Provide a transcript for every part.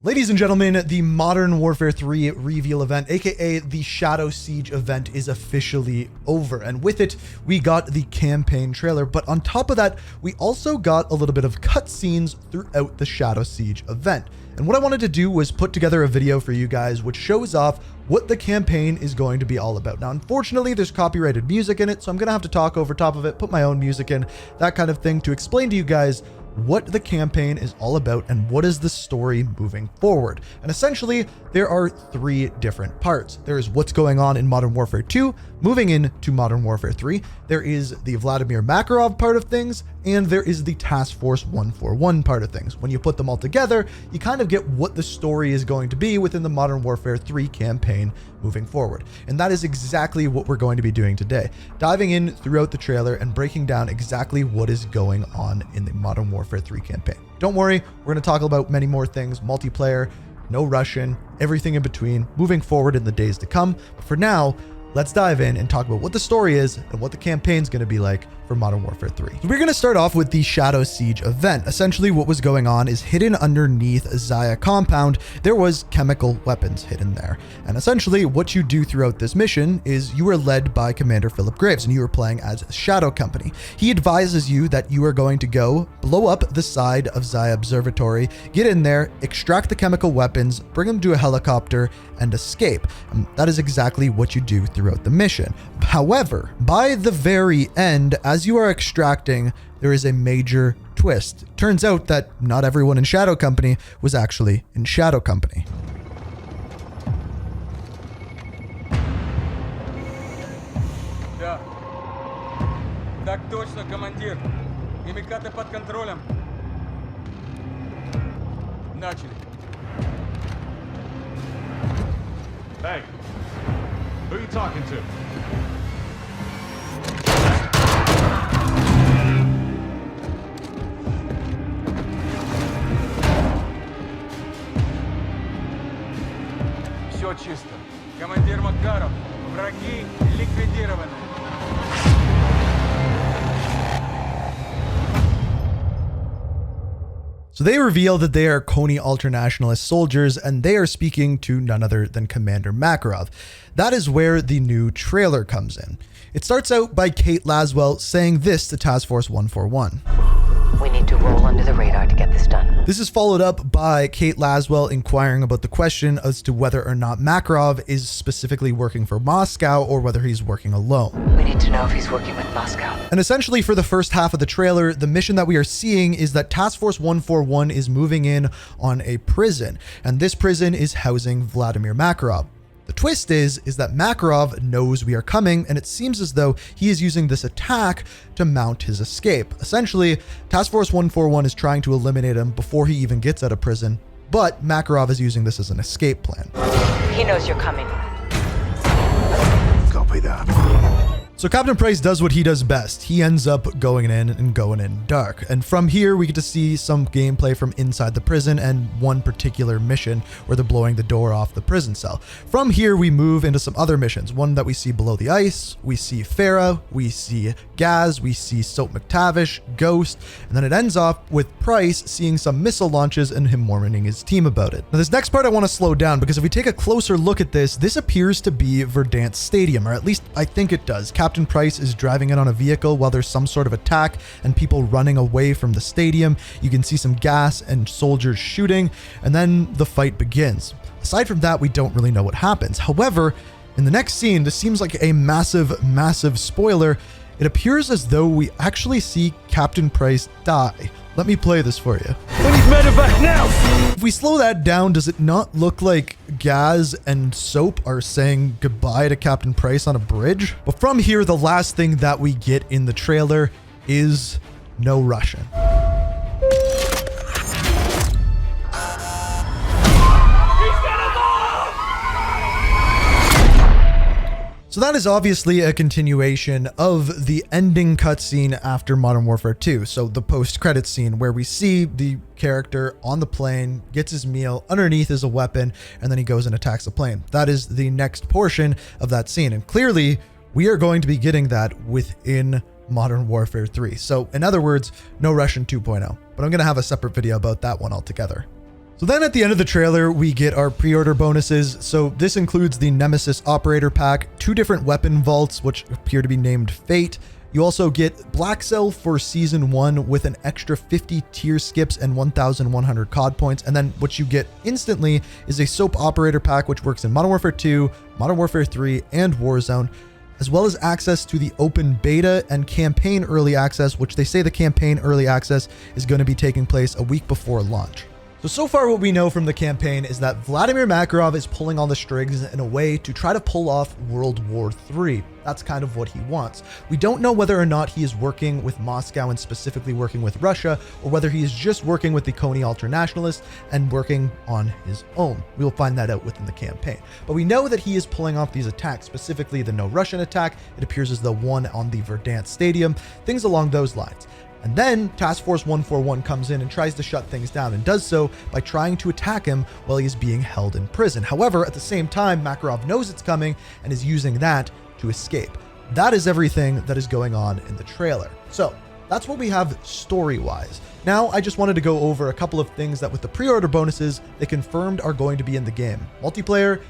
Ladies and gentlemen, the Modern Warfare 3 reveal event, aka the Shadow Siege event, is officially over. And with it, we got the campaign trailer. But on top of that, we also got a little bit of cutscenes throughout the Shadow Siege event. And what I wanted to do was put together a video for you guys which shows off what the campaign is going to be all about. Now, unfortunately, there's copyrighted music in it, so I'm going to have to talk over top of it, put my own music in, that kind of thing, to explain to you guys what the campaign is all about and what is the story moving forward. And essentially, there are three different parts. There is what's going on in Modern Warfare 2, moving into Modern Warfare 3. There is the Vladimir Makarov part of things, and there is the Task Force 141 part of things. When you put them all together, you kind of get what the story is going to be within the Modern Warfare 3 campaign moving forward. And that is exactly what we're going to be doing today, diving in throughout the trailer and breaking down exactly what is going on in the Modern Warfare 3 campaign. Don't worry, we're going to talk about many more things: multiplayer, no Russian, everything in between, moving forward in the days to come. But for now, let's dive in and talk about what the story is and what the campaign's going to be like for Modern Warfare 3. So we're going to start off with the Shadow Siege event. Essentially, what was going on is hidden underneath Zaya compound, there was chemical weapons hidden there. And essentially, what you do throughout this mission is you are led by Commander Philip Graves, and you are playing as Shadow Company. He advises you that you are going to go blow up the side of Zaya Observatory, get in there, extract the chemical weapons, bring them to a helicopter, and escape. And that is exactly what you do throughout the mission. However, by the very end, as you are extracting, there is a major twist. It turns out that not everyone in Shadow Company was actually in Shadow Company. Да. Так точно, командир. Химикаты под контролем. Начали. Hey, who are you talking to? Все чисто. Командир Макаров, враги ликвидированы. So they reveal that they are Coney Ultranationalist soldiers, and they are speaking to none other than Commander Makarov. That is where the new trailer comes in. It starts out by Kate Laswell saying this to Task Force 141. We need to roll under the radar to get this done. This is followed up by Kate Laswell inquiring about the question as to whether or not Makarov is specifically working for Moscow or whether he's working alone. We need to know if he's working with Moscow. And essentially, for the first half of the trailer, the mission that we are seeing is that Task Force 141 is moving in on a prison, and this prison is housing Vladimir Makarov. The twist is that Makarov knows we are coming, and it seems as though he is using this attack to mount his escape. Essentially, Task Force 141 is trying to eliminate him before he even gets out of prison, but Makarov is using this as an escape plan. He knows you're coming. Copy that. So Captain Price does what he does best. He ends up going in and going in dark. And from here, we get to see some gameplay from inside the prison and one particular mission where they're blowing the door off the prison cell. From here, we move into some other missions. One that we see below the ice, we see Farah, we see Gaz, we see Soap McTavish, Ghost, and then it ends off with Price seeing some missile launches and him warning his team about it. Now, this next part I want to slow down because if we take a closer look at this appears to be Verdansk Stadium, or at least I think it does. Captain Price is driving in on a vehicle while there's some sort of attack and people running away from the stadium. You can see some gas and soldiers shooting, and then the fight begins. Aside from that, we don't really know what happens. However, in the next scene, this seems like a massive spoiler. It appears as though we actually see Captain Price die. Let me play this for you. We need medevac now! If we slow that down, does it not look like Gaz and Soap are saying goodbye to Captain Price on a bridge? But from here, the last thing that we get in the trailer is no Russian. So that is obviously a continuation of the ending cutscene after Modern Warfare 2. So the post-credits scene where we see the character on the plane, gets his meal, underneath is a weapon, and then he goes and attacks the plane. That is the next portion of that scene. And clearly, we are going to be getting that within Modern Warfare 3. So in other words, no Russian 2.0. But I'm going to have a separate video about that one altogether. So then at the end of the trailer, we get our pre-order bonuses. So this includes the Nemesis Operator Pack, 2 different weapon vaults, which appear to be named Fate. You also get Black Cell for Season 1 with an extra 50 tier skips and 1,100 COD points. And then what you get instantly is a Soap Operator Pack, which works in Modern Warfare 2, Modern Warfare 3, and Warzone, as well as access to the open beta and campaign early access, which they say the campaign early access is going to be taking place a week before launch. So far what we know from the campaign is that Vladimir Makarov is pulling all the strings in a way to try to pull off World War III. That's kind of what he wants. We don't know whether or not he is working with Moscow and specifically working with Russia, or whether he is just working with the Kony Ultranationalists and working on his own. We'll find that out within the campaign. But we know that he is pulling off these attacks, specifically the No Russian attack. It appears as the one on the Verdansk Stadium, things along those lines. And then Task Force 141 comes in and tries to shut things down, and does so by trying to attack him while he is being held in prison. However, at the same time, Makarov knows it's coming and is using that to escape. That is everything that is going on in the trailer. So that's what we have story-wise. Now, I just wanted to go over a couple of things that with the pre-order bonuses, they confirmed are going to be in the game. Multiplayer,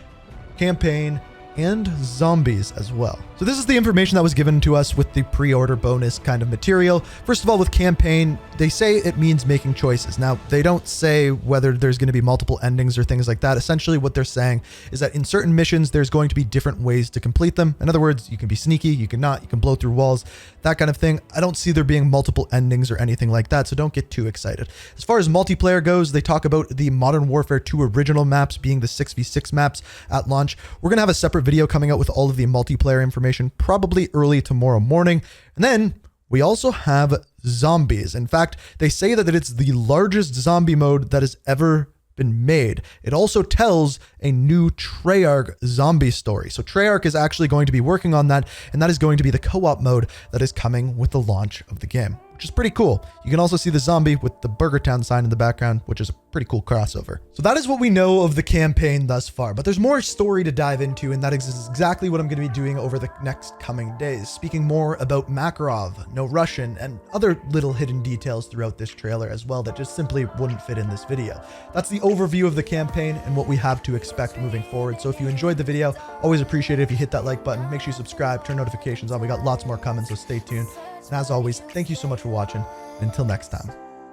campaign, and zombies as well. So this is the information that was given to us with the pre-order bonus kind of material. First of all, with campaign, they say it means making choices. Now, they don't say whether there's going to be multiple endings or things like that. Essentially, what they're saying is that in certain missions, there's going to be different ways to complete them. In other words, you can be sneaky, you can not, you can blow through walls, that kind of thing. I don't see there being multiple endings or anything like that, so don't get too excited. As far as multiplayer goes, they talk about the Modern Warfare 2 original maps being the 6v6 maps at launch. We're going to have a separate video coming out with all of the multiplayer information, probably early tomorrow morning. And then we also have zombies. In fact, they say that it's the largest zombie mode that has ever been made. It also tells a new Treyarch zombie story. So Treyarch is actually going to be working on that, and that is going to be the co-op mode that is coming with the launch of the game, which is pretty cool. You can also see the zombie with the Burger Town sign in the background, which is a pretty cool crossover. So that is what we know of the campaign thus far, but there's more story to dive into, and that is exactly what I'm going to be doing over the next coming days, speaking more about Makarov, No Russian, and other little hidden details throughout this trailer as well that just simply wouldn't fit in this video. That's the overview of the campaign and what we have to expect moving forward. So if you enjoyed the video, always appreciate it if you hit that like button, make sure you subscribe, turn notifications on. We got lots more coming, so stay tuned. And as always, thank you so much for watching. And until next time,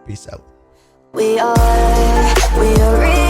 peace out. We are real.